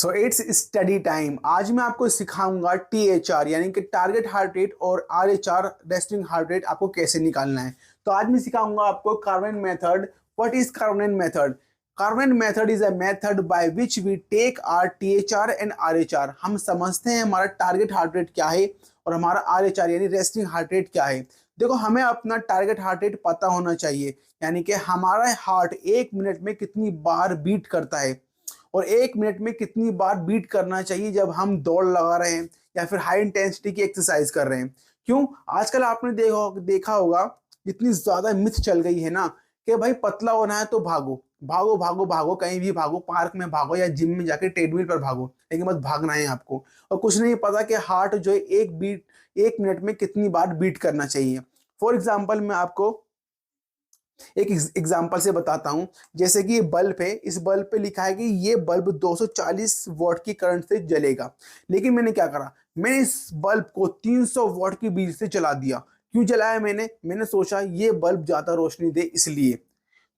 So it's study time. आज मैं आपको सिखाऊंगा THR यानी कि टारगेट हार्ट रेट और RHR रेस्टिंग हार्ट रेट आपको कैसे निकालना है। तो आज मैं सिखाऊंगा आपको Karvonen method. What is Karvonen method? Karvonen method is a method by which we take our THR and RHR। हम समझते हैं हमारा टारगेट हार्ट रेट क्या है और हमारा RHR यानी रेस्टिंग हार्ट रेट क्या है। देखो, हमें अपना टारगेट हार्ट रेट पता होना चाहिए, यानी कि हमारा हार्ट एक मिनट में कितनी बार बीट करता है और एक मिनट में कितनी बार बीट करना चाहिए जब हम दौड़ लगा रहे हैं या फिर हाई इंटेंसिटी की एक्सरसाइज कर रहे हैं। क्यों? आजकल आपने देखा होगा इतनी ज्यादा मिथ चल गई है ना कि भाई पतला होना है तो भागो भागो भागो भागो, कहीं भी भागो, पार्क में भागो या जिम में जाके ट्रेडमिल पर भागो, लेकिन बस भागना है आपको। और कुछ नहीं पता कि हार्ट जो है एक मिनट में कितनी बार बीट करना चाहिए। फॉर एग्जाम्पल मैं आपको एक एग्जांपल से बताता हूं। जैसे कि ये बल्ब है, इस बल्ब पे लिखा है कि ये बल्ब 240 वॉट की करंट से जलेगा, लेकिन मैंने क्या करा, मैंने इस बल्ब को 300 वॉट की बिजली से चला दिया। क्यों जलाया? मैंने सोचा ये बल्ब ज्यादा रोशनी दे इसलिए।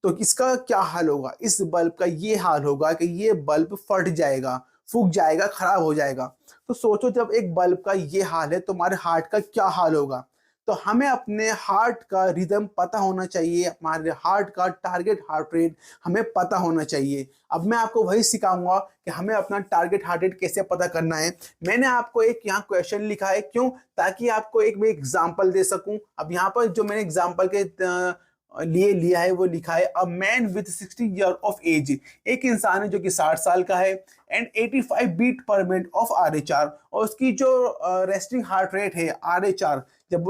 तो इसका क्या हाल होगा? इस बल्ब का ये हाल होगा कि ये बल्ब फट जाएगा, फूक जाएगा, खराब हो जाएगा। तो सोचो, जब एक बल्ब का ये हाल है तो हमारे हार्ट का क्या हाल होगा। तो हमें अपने हार्ट का रिदम पता होना चाहिए, हमारे हार्ट का टारगेट हार्ट रेट हमें पता होना चाहिए। अब मैं आपको वही सिखाऊंगा कि हमें अपना टारगेट हार्ट रेट कैसे पता करना है। मैंने आपको एक यहाँ क्वेश्चन लिखा है, क्यों? ताकि आपको एक मैं एग्जांपल दे सकूं। अब यहाँ पर जो मैंने एग्जांपल के लिए लिया है वो लिखा है a man with 60 year of age. एक इंसान है जो कि 60 साल का है and 85 beat per minute of RHR, और उसकी जो रेस्टिंग हार्ट रेट है RHR, जब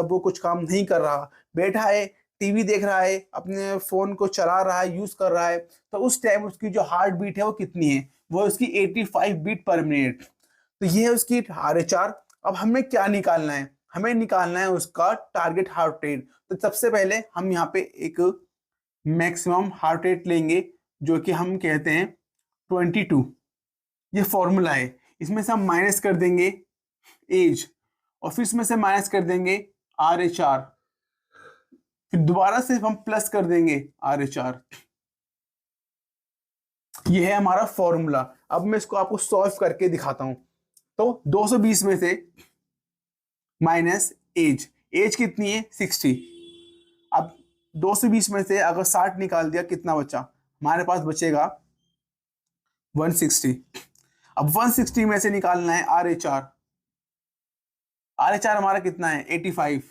वो कुछ काम नहीं कर रहा, बैठा है, टीवी देख रहा है, अपने फोन को चला रहा है, यूज कर रहा है, तो उस टाइम उसकी जो हार्ट बीट है वो कितनी है? वो उसकी 85 बीट पर मिनट। तो ये है उसकी RHR। अब हमें क्या निकालना है? हमें निकालना है उसका टारगेट हार्ट रेट। तो सबसे पहले हम यहाँ पे एक मैक्सिमम हार्ट रेट लेंगे जो कि हम कहते हैं 22। ये फॉर्मूला है। इसमें से हम माइनस कर देंगे एज, और फिर इसमें से माइनस कर देंगे RHR, फिर दोबारा से हम प्लस कर देंगे RHR। ये है हमारा फॉर्मूला। अब मैं इसको आपको सॉल्व करके दिखाता हूं। तो 220 में से माइनस एज, एज कितनी है? 60। अब 220 में से अगर 60 निकाल दिया, कितना बचा? हमारे पास बचेगा 160। अब 160 में से निकालना है RHR। RHR हमारा कितना है? 85।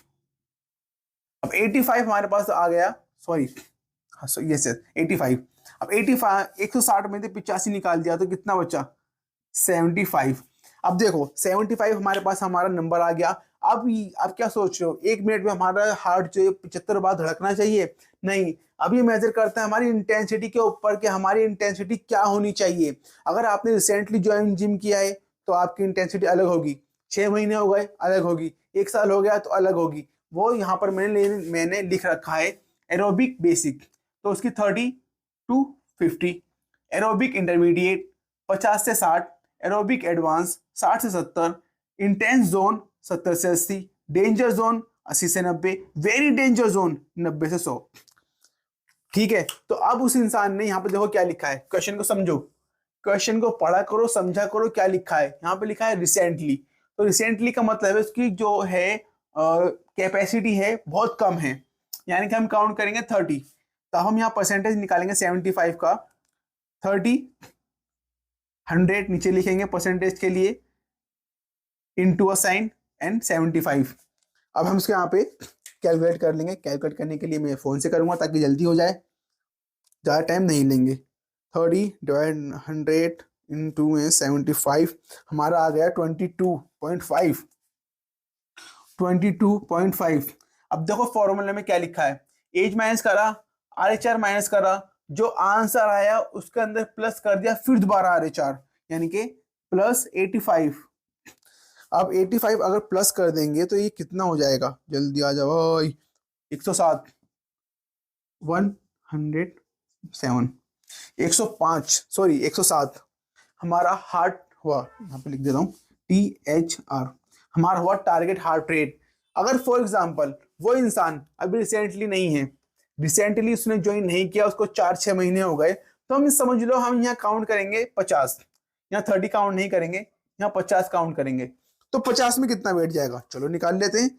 अब 85 हमारे पास आ गया, सॉरी, यस यस 85। अब 85 160 में से 85 निकाल दिया तो कितना बचा? 75। अब देखो 75 हमारे पास हमारा नंबर आ गया। अब क्या सोच रहे हो, एक मिनट में हमारा हार्ट जो है 75 बार धड़कना चाहिए? नहीं। अब ये मेजर करता है हमारी इंटेंसिटी के ऊपर कि हमारी इंटेंसिटी क्या होनी चाहिए। अगर आपने रिसेंटली ज्वाइन जिम किया है तो आपकी इंटेंसिटी अलग होगी, 6 महीने हो गए अलग होगी, 1 साल हो गया तो अलग होगी। वो यहाँ पर मैंने लिख रखा है एरोबिक बेसिक, तो उसकी 30 to 50, एरोबिक इंटरमीडिएट 50 से 60, एरोबिक एडवांस 60 से 70, इंटेंस जोन 70 से 80, डेंजर जोन 80 से 90, वेरी डेंजर जोन 90 से 100। ठीक है, तो अब उस इंसान ने यहाँ पे देखो क्या लिखा है, क्वेश्चन को समझो, क्वेश्चन को पढ़ा करो, समझा करो क्या लिखा है। यहाँ पे लिखा है रिसेंटली। तो रिसेंटली का मतलब है उसकी जो है कैपेसिटी है बहुत कम है, यानी कि हम काउंट करेंगे 30। तो हम यहाँ परसेंटेज निकालेंगे 75 का। 30 100 नीचे लिखेंगे परसेंटेज के लिए, इनटू अ साइन एंड 75। अब हम इसके यहाँ पे कैलकुलेट कर लेंगे। कैलकुलेट करने के लिए मैं फोन से करूंगा ताकि जल्दी हो जाए, ज़्यादा टाइम नहीं लेंगे। 30 डिवाइड 100 इंटू में 75, हमारा आ गया 22.5। 22.5। अब देखो फॉर्मूले में क्या लिखा है, एज माइनस करा, RHR माइनस करा, जो आंसर आया उसके अंदर प्लस कर दिया, फिर दोबारा RHR, यानी कि प्लस 85। अब 85 अगर प्लस कर देंगे तो ये कितना हो जाएगा? जल्दी आ जाओ भाई। 107, 107, 105, सॉरी 107 हमारा हार्ट हुआ। यहाँ पे लिख देता हूँ THR, हमारा हुआ टारगेट हार्ट रेट। अगर फॉर एग्जांपल वो इंसान अभी रिसेंटली नहीं है, रिसेंटली उसने ज्वाइन नहीं किया, उसको 4-6 महीने हो गए, तो हम समझ लो हम यहाँ काउंट करेंगे 50। यहाँ 30 काउंट नहीं करेंगे, यहाँ 50 काउंट करेंगे। तो 50 में कितना बैठ जाएगा, चलो निकाल लेते हैं।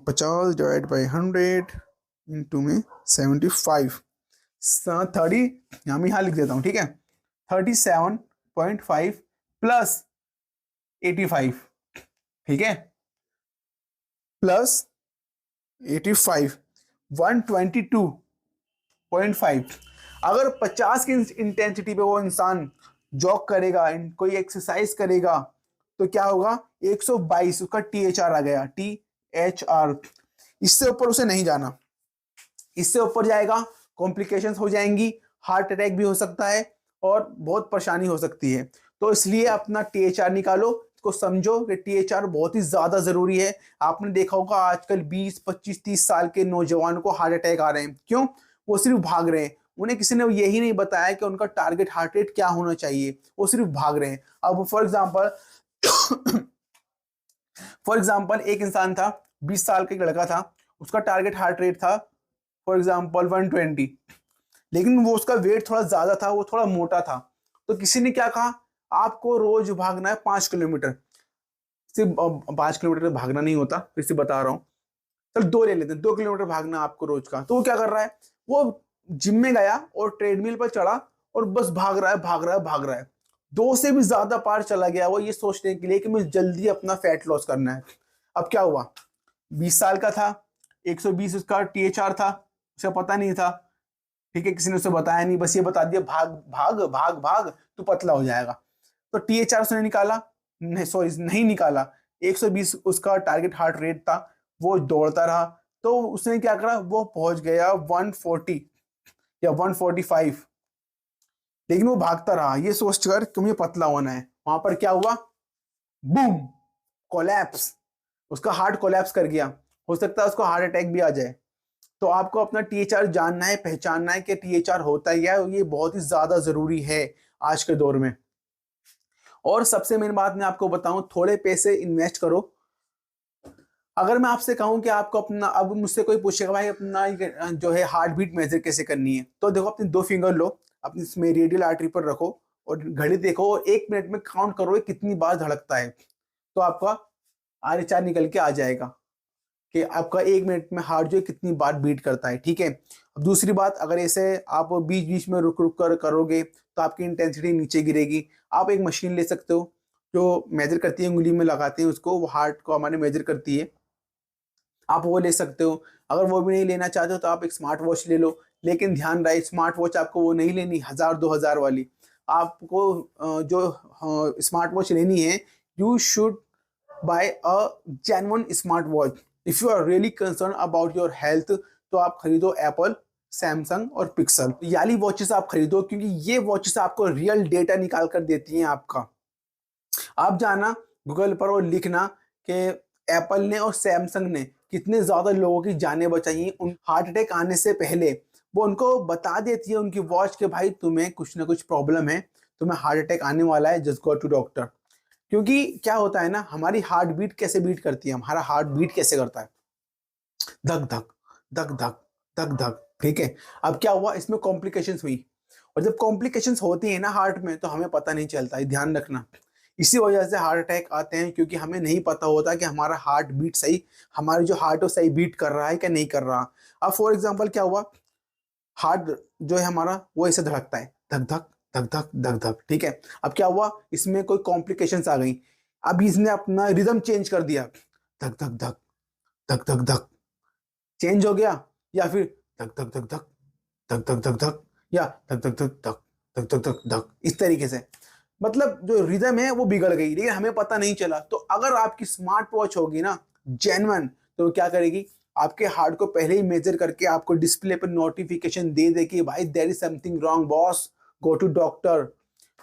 50 डिवाइड बाई 100 इंटू में 75, 30, यहाँ लिख देता हूँ, ठीक है। 37.5 प्लस 85, ठीक है, प्लस 85, 122.5। अगर 50 की इंटेंसिटी पे वो इंसान जॉग करेगा, कोई एक्सरसाइज करेगा, तो क्या होगा, 122 उसका THR आ गया, THR। इससे ऊपर उसे नहीं जाना, इससे ऊपर जाएगा कॉम्प्लिकेशंस हो जाएंगी, हार्ट अटैक भी हो सकता है और बहुत परेशानी हो सकती है। तो इसलिए अपना THR निकालो, इसको समझो कि THR बहुत ही ज्यादा जरूरी है। आपने देखा होगा आजकल 20, 25, 30 साल के नौजवानों को हार्ट अटैक आ रहे हैं, क्यों? वो सिर्फ भाग रहे हैं, उन्हें किसी ने यही नहीं बताया कि उनका टारगेट हार्ट रेट क्या होना चाहिए, वो सिर्फ भाग रहे हैं। अब फॉर एग्जाम्पल एक इंसान था, 20 साल का एक लड़का था, उसका टारगेट हार्ट रेट था फॉर एग्जाम्पल 120, लेकिन वो उसका वेट थोड़ा ज्यादा था, वो थोड़ा मोटा था। तो किसी ने क्या कहा, आपको रोज भागना है 5 किलोमीटर। सिर्फ 5 किलोमीटर भागना नहीं होता, फिर से बता रहा हूँ, चल 2 ले लेते हैं, 2 किलोमीटर भागना आपको रोज का। तो वो क्या कर रहा है, वो जिम में गया और ट्रेडमिल पर चढ़ा और बस भाग रहा है, भाग रहा है, भाग रहा है। 2 से भी ज्यादा पार चला गया वो, ये सोचने के लिए कि मुझे जल्दी अपना फैट लॉस करना है। अब क्या हुआ, 20 साल का था, 120 उसका THR था, उसे पता नहीं था, ठीक है, किसी ने उसे बताया नहीं, बस ये बता दिया भाग भाग भाग भाग तो पतला हो जाएगा। तो THR उसने निकाला, नहीं सॉरी नहीं निकाला, 120 उसका टारगेट हार्ट रेट था, वो दौड़ता रहा, तो उसने क्या करा, वो पहुंच गया 140 या 145, लेकिन वो भागता रहा ये सोचकर कि मुझे पतला होना है। वहां पर क्या हुआ, बूम, कोलैप्स, उसका हार्ट कोलैप्स कर गया, हो सकता है उसको हार्ट अटैक भी आ जाए। तो आपको अपना THR जानना है, पहचानना है कि THR होता ही है, ये बहुत ही ज्यादा जरूरी है आज के दौर में। और सबसे मेन बात मैं आपको बताऊं, थोड़े पैसे इन्वेस्ट करो। अगर मैं आपसे कहूं कि आपको अपना, अब मुझसे कोई पूछेगा भाई अपना जो है हार्ट बीट मेजर कैसे करनी है, तो देखो अपनी 2 फिंगर लो, अपनी इसमें रेडियल आर्टरी पर रखो और घड़ी देखो और 1 मिनट में काउंट करो कितनी बार धड़कता है, तो आपका RHR निकल के आ जाएगा कि आपका 1 मिनट में हार्ट जो है कितनी बार बीट करता है, ठीक है। अब दूसरी बात, अगर ऐसे आप बीच बीच में रुक रुक कर करोगे तो आपकी इंटेंसिटी नीचे गिरेगी। आप एक मशीन ले सकते हो जो मेजर करती है, उंगली में लगाते हैं उसको, वो हार्ट को हमारे मेजर करती है, आप वो ले सकते हो। अगर वो भी नहीं लेना चाहते हो तो आप एक स्मार्ट वॉच ले लो, लेकिन ध्यान रहे स्मार्ट वॉच आपको वो नहीं लेनी 1000-2000 वाली। आपको जो स्मार्ट वॉच लेनी है, you should buy a genuine smart watch. If you are really concern about your health, तो आप खरीदो एप्पल, सैमसंग और पिक्सल, याली वॉचेस आप खरीदो, क्योंकि ये वॉचेस आपको रियल डेटा निकाल कर देती हैं आपका। आप जाना गूगल पर और लिखना कि एप्पल ने और सैमसंग ने कितने ज्यादा लोगों की जानें बचाई हैं उन हार्ट अटैक आने से पहले। वो उनको बता देती है उनकी वॉच के भाई तुम्हें कुछ ना कुछ प्रॉब्लम है, तुम्हें हार्ट अटैक आने वाला है, जस्ट गो टू डॉक्टर। क्योंकि क्या होता है ना, हमारी हार्ट बीट कैसे बीट करती है, हमारा हार्ट बीट कैसे करता है, धक धक धक धक धक धक, ठीक है। अब क्या हुआ, इसमें कॉम्प्लिकेशंस हुई, और जब कॉम्प्लिकेशंस होती है ना हार्ट में, तो हमें पता नहीं चलता है, ध्यान रखना। इसी वजह से हार्ट अटैक आते हैं, क्योंकि हमें नहीं पता होता कि हमारा हार्ट बीट सही, हमारी जो हार्ट है सही बीट कर रहा है कि नहीं कर रहा। अब फॉर एग्जांपल क्या हुआ, हार्ट जो है हमारा वो ऐसे धड़कता है, धक धक धक धक धक धक, ठीक है। अब क्या हुआ, इसमें कोई कॉम्प्लिकेशंस आ गई, अब इसने अपना रिदम चेंज कर दिया, धक धक धक धक धक धक चेंज हो गया, या फिर धक धक धक धक धक धक धक धक, या धक धक धक धक धक धक धक धक, इस तरीके से। मतलब जो रिदम है वो बिगड़ गई, लेकिन हमें पता नहीं चला। तो अगर आपकी स्मार्ट वॉच होगी ना जेन्युइन, तो क्या करेगी, आपके हार्ट को पहले ही मेजर करके आपको डिस्प्ले पर नोटिफिकेशन दे दे कि भाई there is something wrong boss, go to doctor.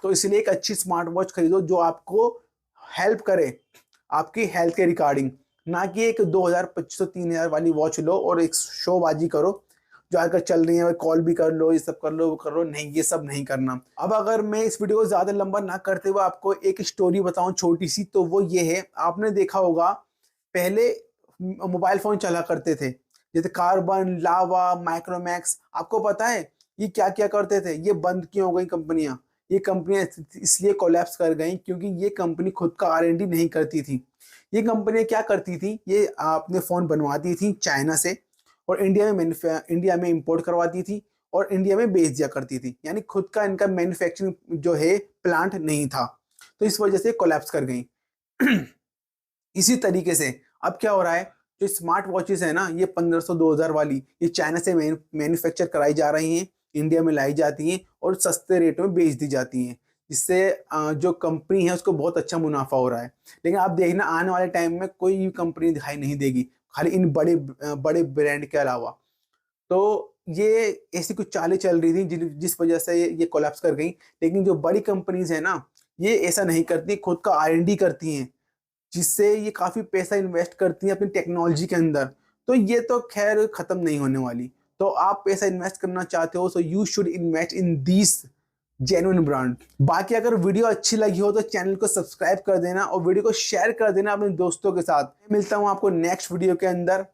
तो इसलिए एक अच्छी स्मार्ट वॉच खरीदो जो आपको हेल्प करे आपकी हेल्थ के रिगार्डिंग, ना कि एक 2000-2500-3000 वाली वॉच लो और एक शोबाजी करो जो आजकल चल रही है, कॉल भी कर लो, ये सब कर लो, वो कर लो, नहीं ये सब नहीं करना। अब अगर मैं इस वीडियो को ज्यादा लंबा ना करते हुए आपको एक स्टोरी बताऊं छोटी सी, तो वो ये है, आपने देखा होगा पहले मोबाइल फोन चला करते थे, जैसे कार्बन, लावा, माइक्रोमैक्स, आपको पता है ये क्या क्या करते थे, ये बंद क्यों हो गई कंपनियां, ये कंपनियां इसलिए कोलैप्स कर गई क्योंकि ये कंपनी खुद का R&D नहीं करती थी। ये कंपनियां क्या करती थी, ये अपने फ़ोन बनवाती थी चाइना से और इंडिया में इंपोर्ट करवाती थी और इंडिया में बेच दिया करती थी, यानी खुद का इनका मैन्युफैक्चरिंग जो है प्लांट नहीं था, तो इस वजह से कोलैप्स कर गई। इसी तरीके से अब क्या हो रहा है, जो स्मार्ट वॉचेस है ना, ये 1500-2000 वाली, ये चाइना से मैन्युफैक्चर कराई जा रही हैं, इंडिया में लाई जाती हैं और सस्ते रेट में बेच दी जाती हैं, जिससे जो कंपनी है उसको बहुत अच्छा मुनाफा हो रहा है। लेकिन आप देखना आने वाले टाइम में कोई भी कंपनी दिखाई नहीं देगी, खाली इन बड़े बड़े ब्रांड के अलावा। तो ये ऐसी कुछ चालें चल रही थी जिस वजह से ये कोलैप्स कर गई। लेकिन जो बड़ी कंपनीज है ना, ये ऐसा नहीं करती, खुद का R&D करती हैं, जिससे ये काफ़ी पैसा इन्वेस्ट करती हैं अपनी टेक्नोलॉजी के अंदर। तो ये तो खैर ख़त्म नहीं होने वाली। तो आप पैसा इन्वेस्ट करना चाहते हो, so you should invest in this genuine brand. बाकी अगर वीडियो अच्छी लगी हो तो चैनल को सब्सक्राइब कर देना और वीडियो को शेयर कर देना अपने दोस्तों के साथ। मिलता हूँ आपको नेक्स्ट वीडियो के अंदर।